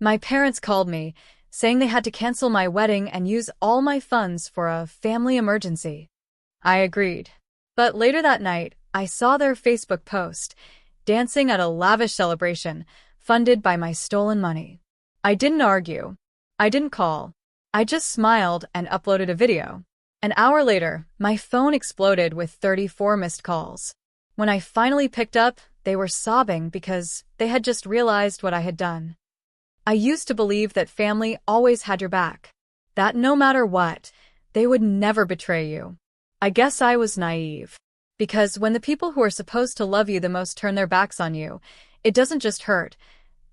My parents called me, saying they had to cancel my wedding and use all my funds for a family emergency. I agreed. But later that night, I saw their Facebook post, dancing at a lavish celebration, funded by my stolen money. I didn't argue. I didn't call. I just smiled and uploaded a video. An hour later, my phone exploded with 34 missed calls. When I finally picked up, they were sobbing because they had just realized what I had done. I used to believe that family always had your back, that no matter what, they would never betray you. I guess I was naive. Because when the people who are supposed to love you the most turn their backs on you, it doesn't just hurt,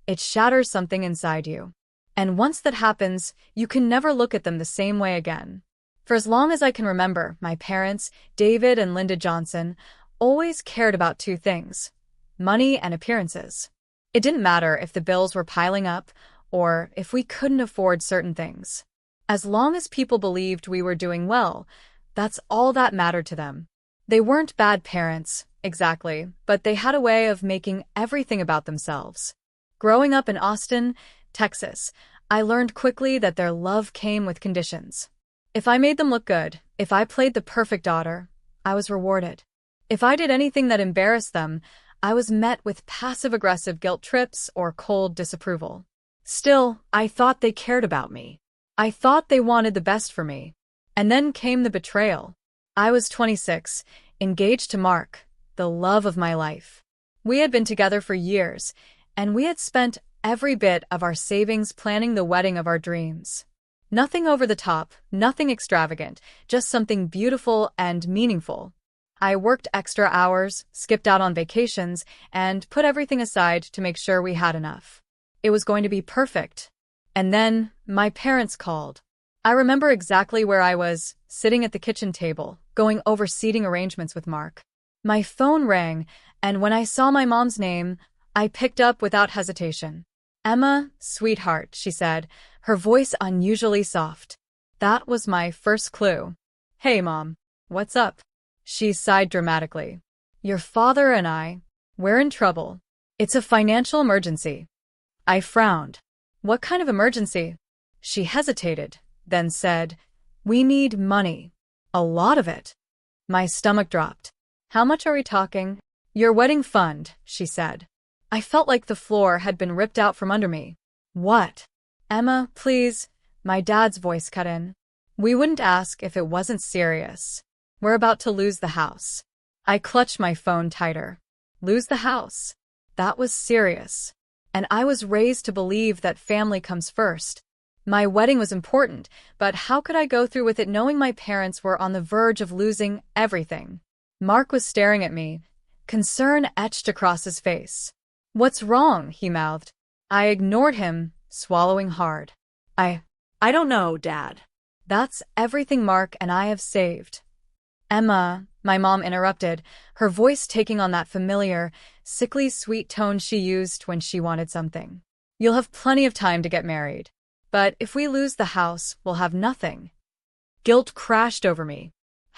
it shatters something inside you. And once that happens, you can never look at them the same way again. For as long as I can remember, my parents, David and Linda Johnson, always cared about two things: money and appearances. It didn't matter if the bills were piling up or if we couldn't afford certain things. As long as people believed we were doing well, that's all that mattered to them. They weren't bad parents, exactly, but they had a way of making everything about themselves. Growing up in Austin, Texas, I learned quickly that their love came with conditions. If I made them look good, if I played the perfect daughter, I was rewarded. If I did anything that embarrassed them, I was met with passive-aggressive guilt trips or cold disapproval. Still, I thought they cared about me. I thought they wanted the best for me. And then came the betrayal. I was 26, engaged to Mark, the love of my life. We had been together for years, and we had spent every bit of our savings planning the wedding of our dreams. Nothing over the top, nothing extravagant, just something beautiful and meaningful. I worked extra hours, skipped out on vacations, and put everything aside to make sure we had enough. It was going to be perfect. And then, my parents called. I remember exactly where I was, sitting at the kitchen table, going over seating arrangements with Mark. My phone rang, and when I saw my mom's name, I picked up without hesitation. "Emma, sweetheart," she said, her voice unusually soft. That was my first clue. "Hey, Mom. What's up?" She sighed dramatically. "Your father and we're in trouble. It's a financial emergency." I frowned. "What kind of emergency?" She hesitated, then said, "We need money. A lot of it." My stomach dropped. "How much are we talking?" "Your wedding fund," she said. I felt like the floor had been ripped out from under me. "What?" "Emma, please," my dad's voice cut in. "We wouldn't ask if it wasn't serious. We're about to lose the house." I clutched my phone tighter. Lose the house? That was serious. And I was raised to believe that family comes first. My wedding was important, but how could I go through with it knowing my parents were on the verge of losing everything? Mark was staring at me, concern etched across his face. "What's wrong?" he mouthed. I ignored him, swallowing hard. I don't know, Dad. That's everything Mark and I have saved." "Emma," my mom interrupted, her voice taking on that familiar, sickly sweet tone she used when she wanted something. "You'll have plenty of time to get married. But if we lose the house, we'll have nothing." Guilt crashed over me.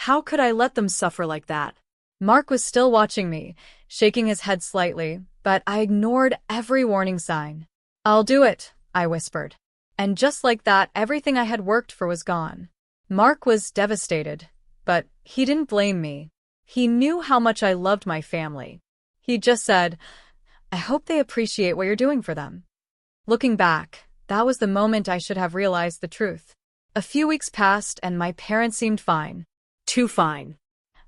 How could I let them suffer like that? Mark was still watching me, shaking his head slightly, but I ignored every warning sign. "I'll do it," I whispered. And just like that, everything I had worked for was gone. Mark was devastated, but he didn't blame me. He knew how much I loved my family. He just said, "I hope they appreciate what you're doing for them." Looking back, that was the moment I should have realized the truth. A few weeks passed and my parents seemed fine. Too fine.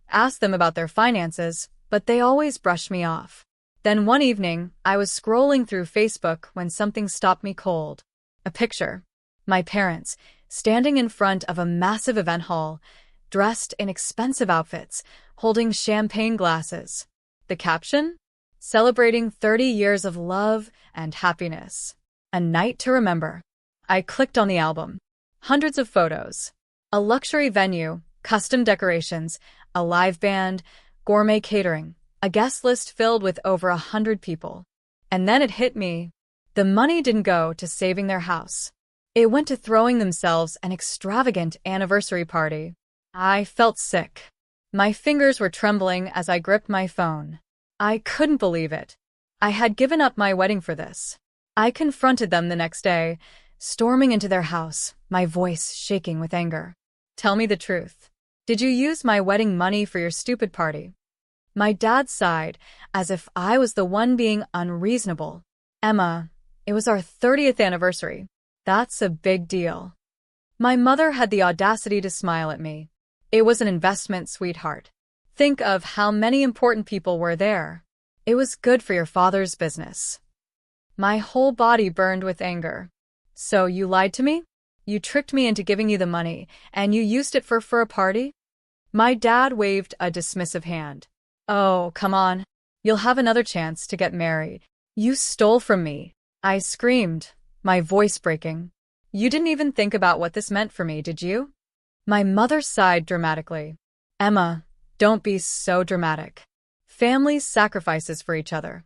Asked them about their finances, but they always brushed me off. Then one evening, I was scrolling through Facebook when something stopped me cold. A picture. My parents, standing in front of a massive event hall, dressed in expensive outfits, holding champagne glasses. The caption? "Celebrating 30 years of love and happiness. A night to remember." I clicked on the album. Hundreds of photos. A luxury venue, custom decorations, a live band, gourmet catering, a guest list filled with over 100 people. And then it hit me. The money didn't go to saving their house. It went to throwing themselves an extravagant anniversary party. I felt sick. My fingers were trembling as I gripped my phone. I couldn't believe it. I had given up my wedding for this. I confronted them the next day, storming into their house, my voice shaking with anger. Tell me the truth. Did you use my wedding money for your stupid party? My dad sighed, as if I was the one being unreasonable. Emma, it was our 30th anniversary. That's a big deal. My mother had the audacity to smile at me. It was an investment, sweetheart. Think of how many important people were there. It was good for your father's business. My whole body burned with anger. So you lied to me? You tricked me into giving you the money, and you used it for a party? My dad waved a dismissive hand. Oh, come on. You'll have another chance to get married. You stole from me. I screamed, my voice breaking. You didn't even think about what this meant for me, did you? My mother sighed dramatically. Emma, don't be so dramatic. Families sacrifices for each other.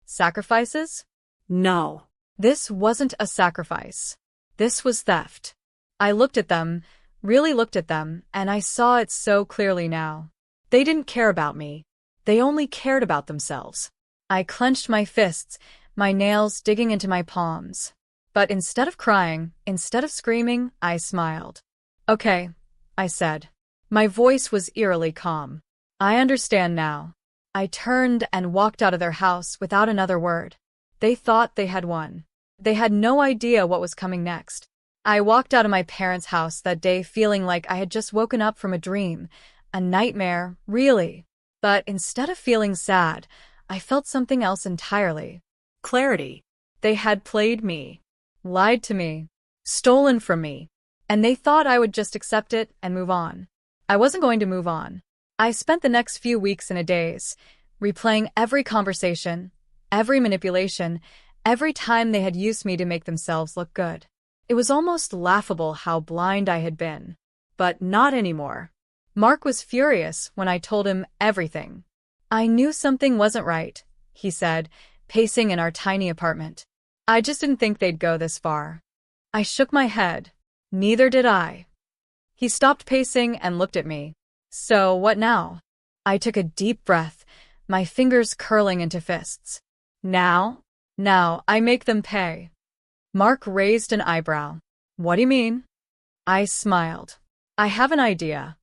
Sacrifices? No. This wasn't a sacrifice. This was theft. I looked at them, really looked at them, and I saw it so clearly now. They didn't care about me. They only cared about themselves. I clenched my fists, my nails digging into my palms. But instead of crying, instead of screaming, I smiled. Okay, I said. My voice was eerily calm. I understand now. I turned and walked out of their house without another word. They thought they had won. They had no idea what was coming next. I walked out of my parents' house that day feeling like I had just woken up from a dream, a nightmare, really. But instead of feeling sad, I felt something else entirely. Clarity. They had played me, lied to me, stolen from me, and they thought I would just accept it and move on. I wasn't going to move on. I spent the next few weeks in a daze, replaying every conversation, every manipulation, every time they had used me to make themselves look good. It was almost laughable how blind I had been. But not anymore. Mark was furious when I told him everything. I knew something wasn't right, he said, pacing in our tiny apartment. I just didn't think they'd go this far. I shook my head. Neither did I. He stopped pacing and looked at me. So, what now? I took a deep breath, my fingers curling into fists. Now? Now, I make them pay. Mark raised an eyebrow. What do you mean? I smiled. I have an idea.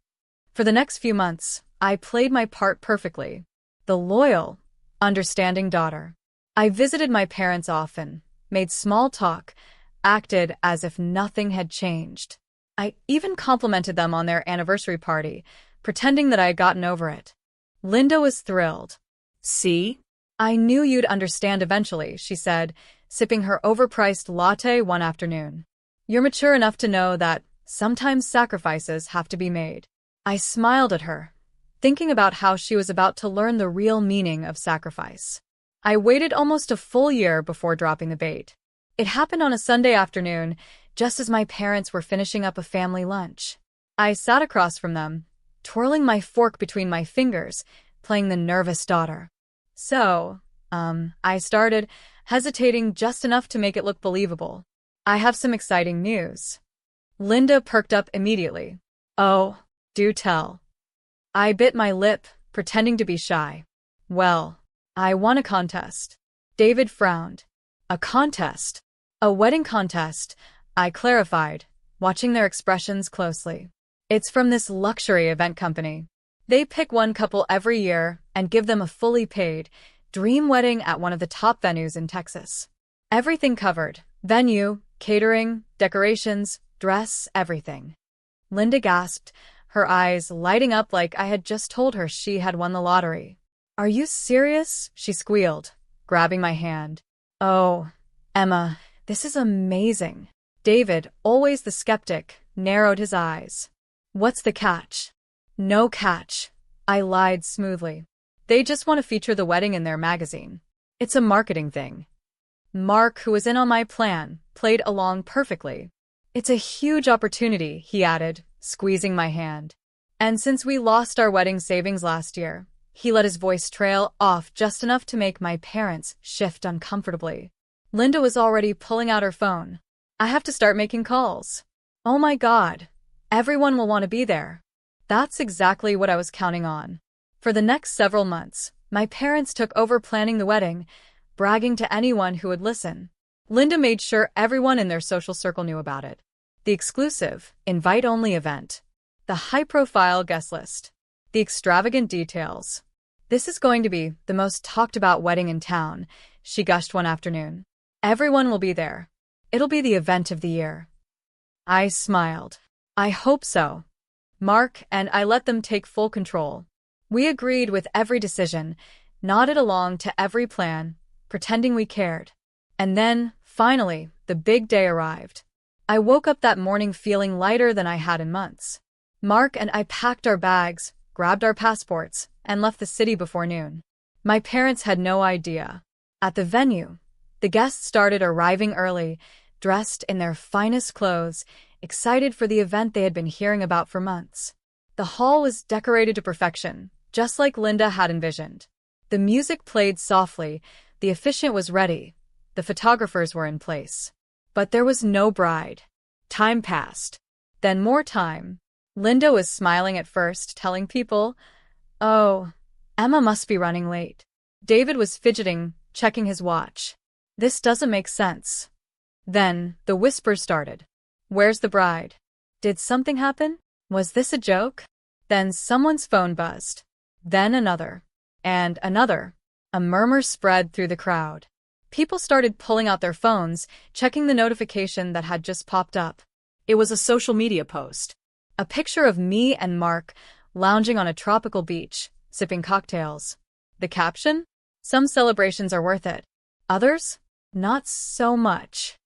For the next few months, I played my part perfectly. The loyal, understanding daughter. I visited my parents often, made small talk, acted as if nothing had changed. I even complimented them on their anniversary party, pretending that I had gotten over it. Linda was thrilled. See? I knew you'd understand eventually, she said, sipping her overpriced latte one afternoon. You're mature enough to know that sometimes sacrifices have to be made. I smiled at her, thinking about how she was about to learn the real meaning of sacrifice. I waited almost a full year before dropping the bait. It happened on a Sunday afternoon, just as my parents were finishing up a family lunch. I sat across from them, twirling my fork between my fingers, playing the nervous daughter. So, I started, hesitating just enough to make it look believable. I have some exciting news. Linda perked up immediately. Oh, do tell. I bit my lip, pretending to be shy. Well, I won a contest. David frowned. A contest? A wedding contest, I clarified, watching their expressions closely. It's from this luxury event company. They pick one couple every year and give them a fully paid, dream wedding at one of the top venues in Texas. Everything covered. Venue, catering, decorations, dress, everything. Linda gasped, her eyes lighting up like I had just told her she had won the lottery. Are you serious? She squealed, grabbing my hand. Oh, Emma, this is amazing. David, always the skeptic, narrowed his eyes. What's the catch? No catch. I lied smoothly. They just want to feature the wedding in their magazine. It's a marketing thing. Mark, who was in on my plan, played along perfectly. It's a huge opportunity, he added, squeezing my hand. And since we lost our wedding savings last year, he let his voice trail off just enough to make my parents shift uncomfortably. Linda was already pulling out her phone. I have to start making calls. Oh my God. Everyone will want to be there. That's exactly what I was counting on. For the next several months, my parents took over planning the wedding, bragging to anyone who would listen. Linda made sure everyone in their social circle knew about it. The exclusive, invite-only event. The high-profile guest list. The extravagant details. This is going to be the most talked-about wedding in town, she gushed one afternoon. Everyone will be there. It'll be the event of the year. I smiled. I hope so. Mark and I let them take full control. We agreed with every decision, nodded along to every plan, pretending we cared. And then, finally, the big day arrived. I woke up that morning feeling lighter than I had in months. Mark and I packed our bags, grabbed our passports, and left the city before noon. My parents had no idea. At the venue, the guests started arriving early, dressed in their finest clothes, excited for the event they had been hearing about for months. The hall was decorated to perfection, just like Linda had envisioned. The music played softly, the officiant was ready, the photographers were in place. But there was no bride. Time passed. Then more time. Linda was smiling at first, telling people, "Oh, Emma must be running late." David was fidgeting, checking his watch. "This doesn't make sense." Then the whispers started. "Where's the bride? Did something happen? Was this a joke?" Then someone's phone buzzed. Then another. And another. A murmur spread through the crowd. People started pulling out their phones, checking the notification that had just popped up. It was a social media post. A picture of me and Mark lounging on a tropical beach, sipping cocktails. The caption? "Some celebrations are worth it. Others? Not so much."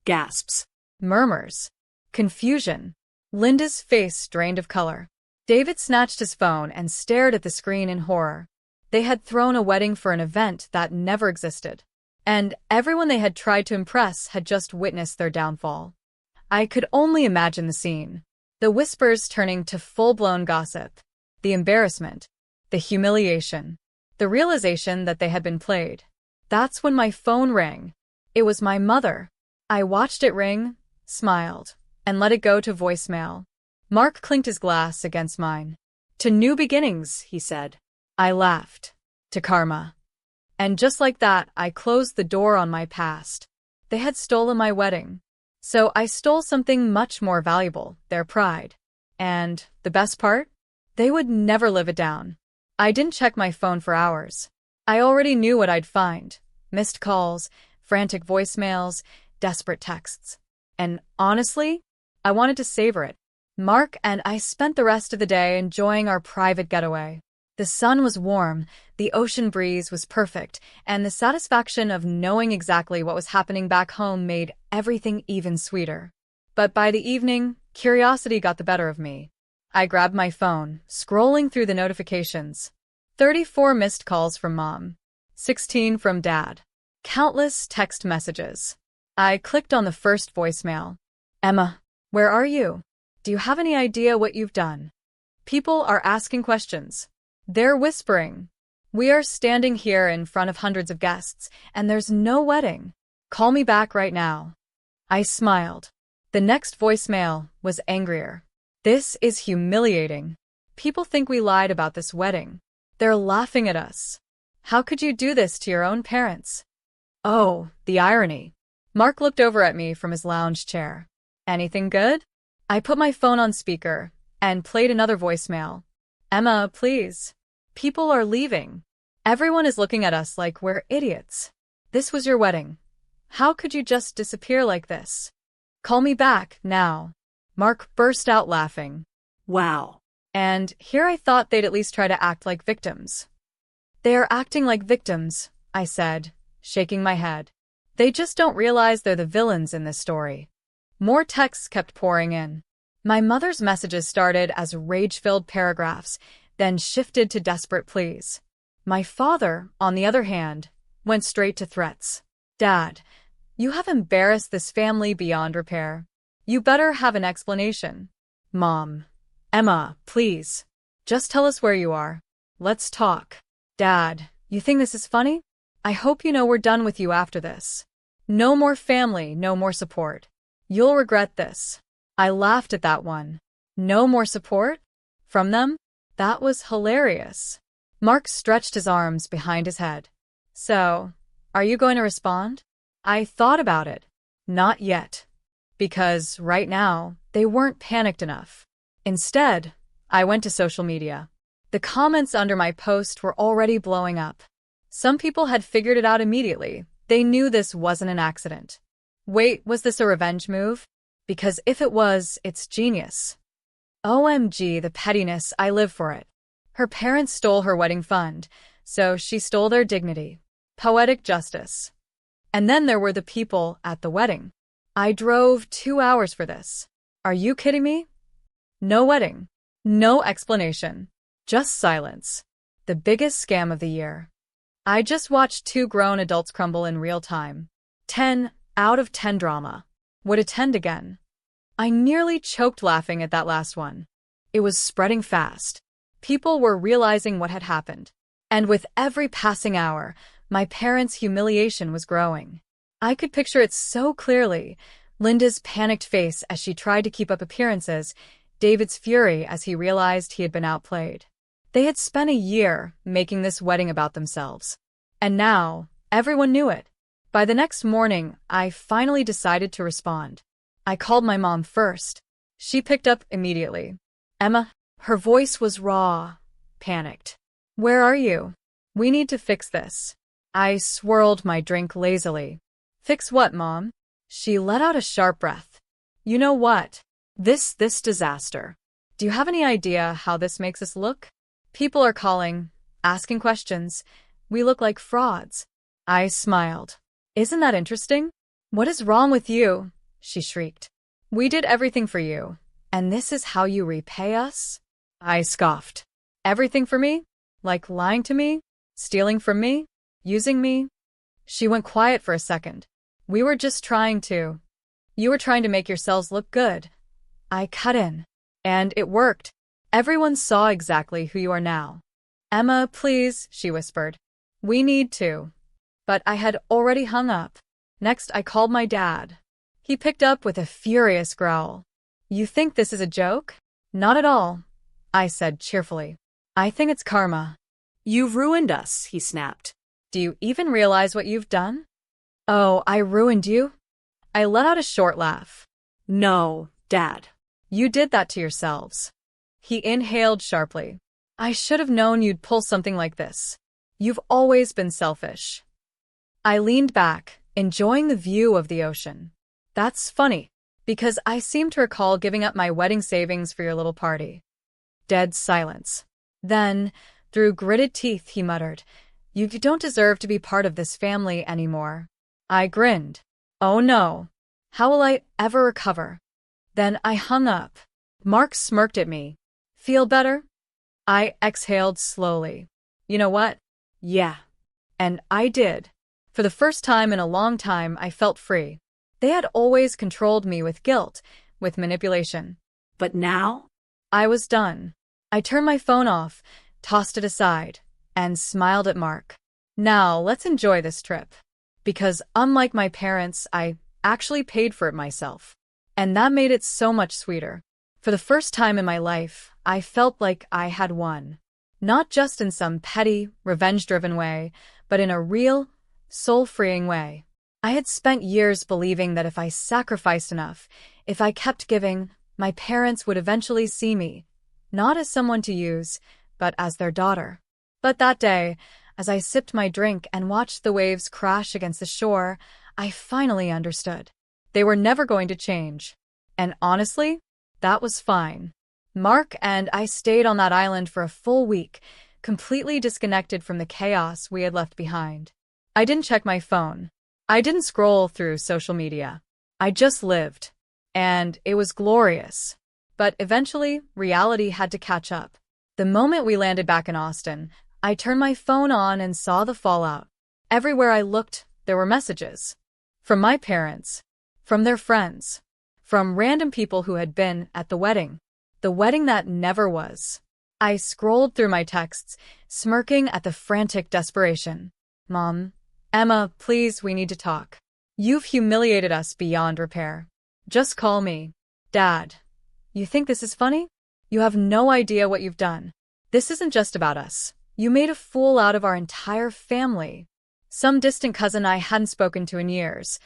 Gasps. Murmurs. Confusion. Linda's face drained of color. David snatched his phone and stared at the screen in horror. They had thrown a wedding for an event that never existed. And everyone they had tried to impress had just witnessed their downfall. I could only imagine the scene. The whispers turning to full-blown gossip. The embarrassment. The humiliation. The realization that they had been played. That's when my phone rang. It was my mother. I watched it ring, smiled, and let it go to voicemail. Mark clinked his glass against mine. "To new beginnings," he said. I laughed. "To karma." And just like that, I closed the door on my past. They had stolen my wedding. So I stole something much more valuable, their pride. And the best part? They would never live it down. I didn't check my phone for hours. I already knew what I'd find. Missed calls, frantic voicemails, desperate texts. And honestly, I wanted to savor it. Mark and I spent the rest of the day enjoying our private getaway. The sun was warm, the ocean breeze was perfect, and the satisfaction of knowing exactly what was happening back home made everything even sweeter. But by the evening, curiosity got the better of me. I grabbed my phone, scrolling through the notifications. 34 missed calls from Mom. 16 from Dad. Countless text messages. I clicked on the first voicemail. "Emma, where are you? Do you have any idea what you've done?" People are asking questions. They're whispering. "We are standing here in front of hundreds of guests, and there's no wedding. Call me back right now." I smiled. The next voicemail was angrier. "This is humiliating. People think we lied about this wedding. They're laughing at us. How could you do this to your own parents?" Oh, the irony. Mark looked over at me from his lounge chair. "Anything good?" I put my phone on speaker and played another voicemail. "Emma, please. People are leaving. Everyone is looking at us like we're idiots. This was your wedding. How could you just disappear like this? Call me back, now." Mark burst out laughing. "Wow." And here I thought they'd at least try to act like victims. "They are acting like victims," I said, shaking my head. "They just don't realize they're the villains in this story." More texts kept pouring in. My mother's messages started as rage-filled paragraphs, then shifted to desperate pleas. My father, on the other hand, went straight to threats. "Dad, you have embarrassed this family beyond repair. You better have an explanation." "Mom, Emma, please. Just tell us where you are. Let's talk." "Dad, you think this is funny? I hope you know we're done with you after this. No more family, no more support. You'll regret this." I laughed at that one. No more support? From them? That was hilarious. Mark stretched his arms behind his head. "So, are you going to respond?" I thought about it. Not yet. Because right now, they weren't panicked enough. Instead, I went to social media. The comments under my post were already blowing up. Some people had figured it out immediately. They knew this wasn't an accident. Wait, was this a revenge move? Because if it was, it's genius. OMG, the pettiness, I live for it. Her parents stole her wedding fund, so she stole their dignity. Poetic justice. And then there were the people at the wedding. I drove 2 hours for this. Are you kidding me? No wedding. No explanation. Just silence. The biggest scam of the year. I just watched 2 grown adults crumble in real time. 10 out of 10 drama. Would attend again. I nearly choked laughing at that last one. It was spreading fast. People were realizing what had happened. And with every passing hour, my parents' humiliation was growing. I could picture it so clearly. Linda's panicked face as she tried to keep up appearances, David's fury as he realized he had been outplayed. They had spent a year making this wedding about themselves. And now, everyone knew it. By the next morning, I finally decided to respond. I called my mom first. She picked up immediately. Emma, her voice was raw, panicked. Where are you? We need to fix this. I swirled my drink lazily. Fix what, Mom? She let out a sharp breath. You know what? This disaster. Do you have any idea how this makes us look? People are calling, asking questions. We look like frauds. I smiled. Isn't that interesting? What is wrong with you? She shrieked. We did everything for you, and this is how you repay us? I scoffed. Everything for me? Like lying to me? Stealing from me? Using me? She went quiet for a second. We were just trying to. You were trying to make yourselves look good. I cut in. And it worked. Everyone saw exactly who you are now. Emma, please, she whispered. We need to. But I had already hung up. Next, I called my dad. He picked up with a furious growl. You think this is a joke? Not at all, I said cheerfully. I think it's karma. You've ruined us, he snapped. Do you even realize what you've done? Oh, I ruined you? I let out a short laugh. No, Dad. You did that to yourselves. He inhaled sharply. I should have known you'd pull something like this. You've always been selfish. I leaned back, enjoying the view of the ocean. That's funny, because I seem to recall giving up my wedding savings for your little party. Dead silence. Then, through gritted teeth, he muttered, You don't deserve to be part of this family anymore. I grinned. Oh no. How will I ever recover? Then I hung up. Mark smirked at me. Feel better? I exhaled slowly. You know what? Yeah. And I did. For the first time in a long time, I felt free. They had always controlled me with guilt, with manipulation. But now? I was done. I turned my phone off, tossed it aside, and smiled at Mark. Now, let's enjoy this trip. Because unlike my parents, I actually paid for it myself. And that made it so much sweeter. For the first time in my life, I felt like I had won. Not just in some petty, revenge-driven way, but in a real, soul-freeing way. I had spent years believing that if I sacrificed enough, if I kept giving, my parents would eventually see me, not as someone to use, but as their daughter. But that day, as I sipped my drink and watched the waves crash against the shore, I finally understood. They were never going to change. And honestly, that was fine. Mark and I stayed on that island for a full week, completely disconnected from the chaos we had left behind. I didn't check my phone. I didn't scroll through social media. I just lived. And it was glorious. But eventually, reality had to catch up. The moment we landed back in Austin, I turned my phone on and saw the fallout. Everywhere I looked, there were messages. From my parents. From their friends. From random people who had been at the wedding. The wedding that never was. I scrolled through my texts, smirking at the frantic desperation. Mom. Emma, please, we need to talk. You've humiliated us beyond repair. Just call me. Dad. You think this is funny? You have no idea what you've done. This isn't just about us. You made a fool out of our entire family. Some distant cousin I hadn't spoken to in years.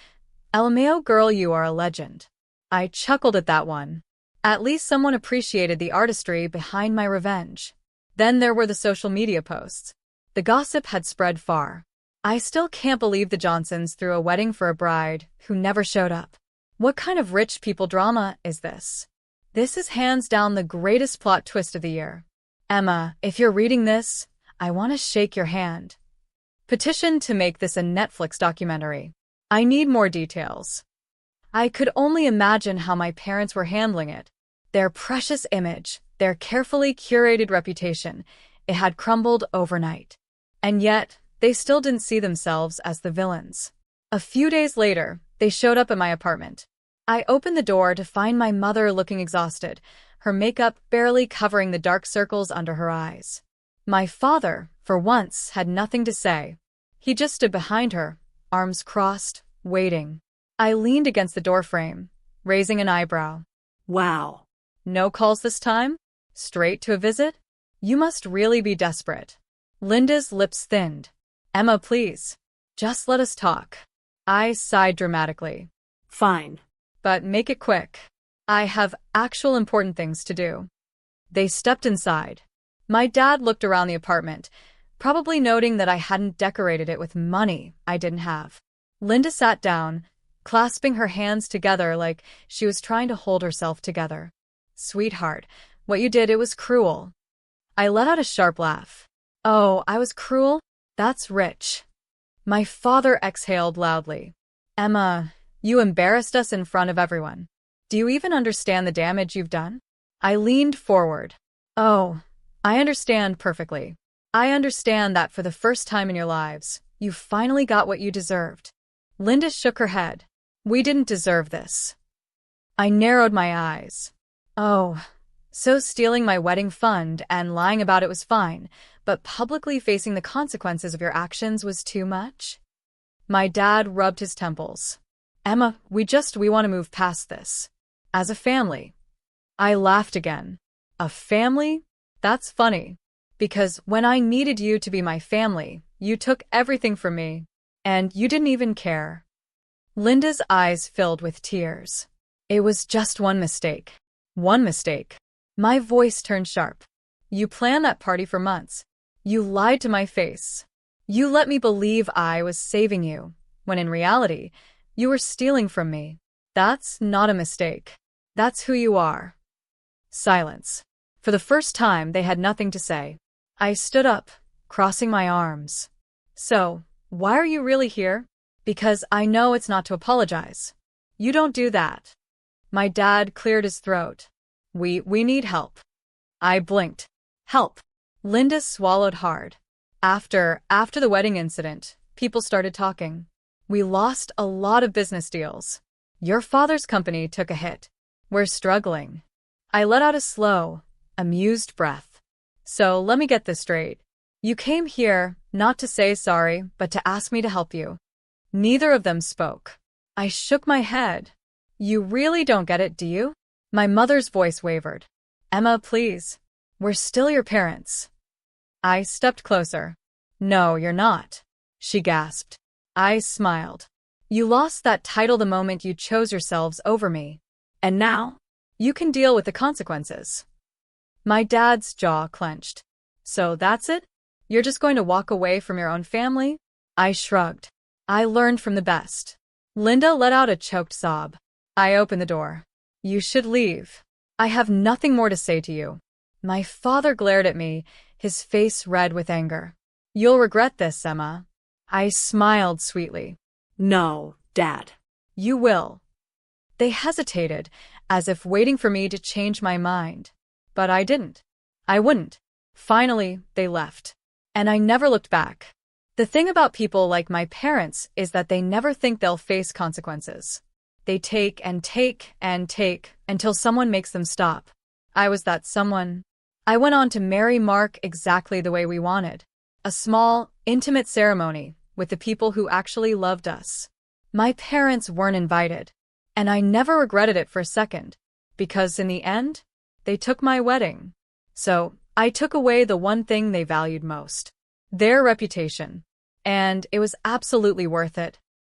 LMAO girl, you are a legend. I chuckled at that one. At least someone appreciated the artistry behind my revenge. Then there were the social media posts. The gossip had spread far. I still can't believe the Johnsons threw a wedding for a bride who never showed up. What kind of rich people drama is this? This is hands down the greatest plot twist of the year. Emma, if you're reading this, I want to shake your hand. Petition to make this a Netflix documentary. I need more details. I could only imagine how my parents were handling it. Their precious image, their carefully curated reputation, it had crumbled overnight. And yet, they still didn't see themselves as the villains. A few days later, they showed up at my apartment. I opened the door to find my mother looking exhausted, her makeup barely covering the dark circles under her eyes. My father, for once, had nothing to say. He just stood behind her, arms crossed, waiting. I leaned against the doorframe, raising an eyebrow. Wow. No calls this time? Straight to a visit? You must really be desperate. Linda's lips thinned. Emma, please. Just let us talk. I sighed dramatically. Fine. But make it quick. I have actual important things to do. They stepped inside. My dad looked around the apartment, probably noting that I hadn't decorated it with money I didn't have. Linda sat down, clasping her hands together like she was trying to hold herself together. Sweetheart, what you did, it was cruel. I let out a sharp laugh. Oh, I was cruel? That's rich. My father exhaled loudly. Emma, you embarrassed us in front of everyone. Do you even understand the damage you've done? I leaned forward. Oh, I understand perfectly. I understand that for the first time in your lives, you finally got what you deserved. Linda shook her head. We didn't deserve this. I narrowed my eyes. Oh, so stealing my wedding fund and lying about it was fine, but publicly facing the consequences of your actions was too much? My dad rubbed his temples. Emma, we want to move past this. As a family. I laughed again. A family? That's funny. Because when I needed you to be my family, you took everything from me. And you didn't even care. Linda's eyes filled with tears. It was just one mistake. One mistake. My voice turned sharp. You planned that party for months. You lied to my face. You let me believe I was saving you, when in reality, you were stealing from me. That's not a mistake. That's who you are. Silence. For the first time, they had nothing to say. I stood up, crossing my arms. So, why are you really here? Because I know it's not to apologize. You don't do that. My dad cleared his throat. We need help. I blinked. Help. Linda swallowed hard. After the wedding incident, people started talking. We lost a lot of business deals. Your father's company took a hit. We're struggling. I let out a slow, amused breath. So let me get this straight. You came here not to say sorry, but to ask me to help you. Neither of them spoke. I shook my head. You really don't get it, do you? My mother's voice wavered. Emma, please. We're still your parents. I stepped closer. No, you're not. She gasped. I smiled. You lost that title the moment you chose yourselves over me. And now, you can deal with the consequences. My dad's jaw clenched. So that's it? You're just going to walk away from your own family? I shrugged. I learned from the best. Linda let out a choked sob. I opened the door. You should leave. I have nothing more to say to you. My father glared at me, his face red with anger. You'll regret this, Emma. I smiled sweetly. No, Dad. You will. They hesitated, as if waiting for me to change my mind. But I didn't. I wouldn't. Finally, they left. And I never looked back. The thing about people like my parents is that they never think they'll face consequences. They take and take and take until someone makes them stop. I was that someone. I went on to marry Mark exactly the way we wanted. A small, intimate ceremony with the people who actually loved us. My parents weren't invited. And I never regretted it for a second. Because in the end, they took my wedding. So, I took away the one thing they valued most. Their reputation. and it was absolutely worth it.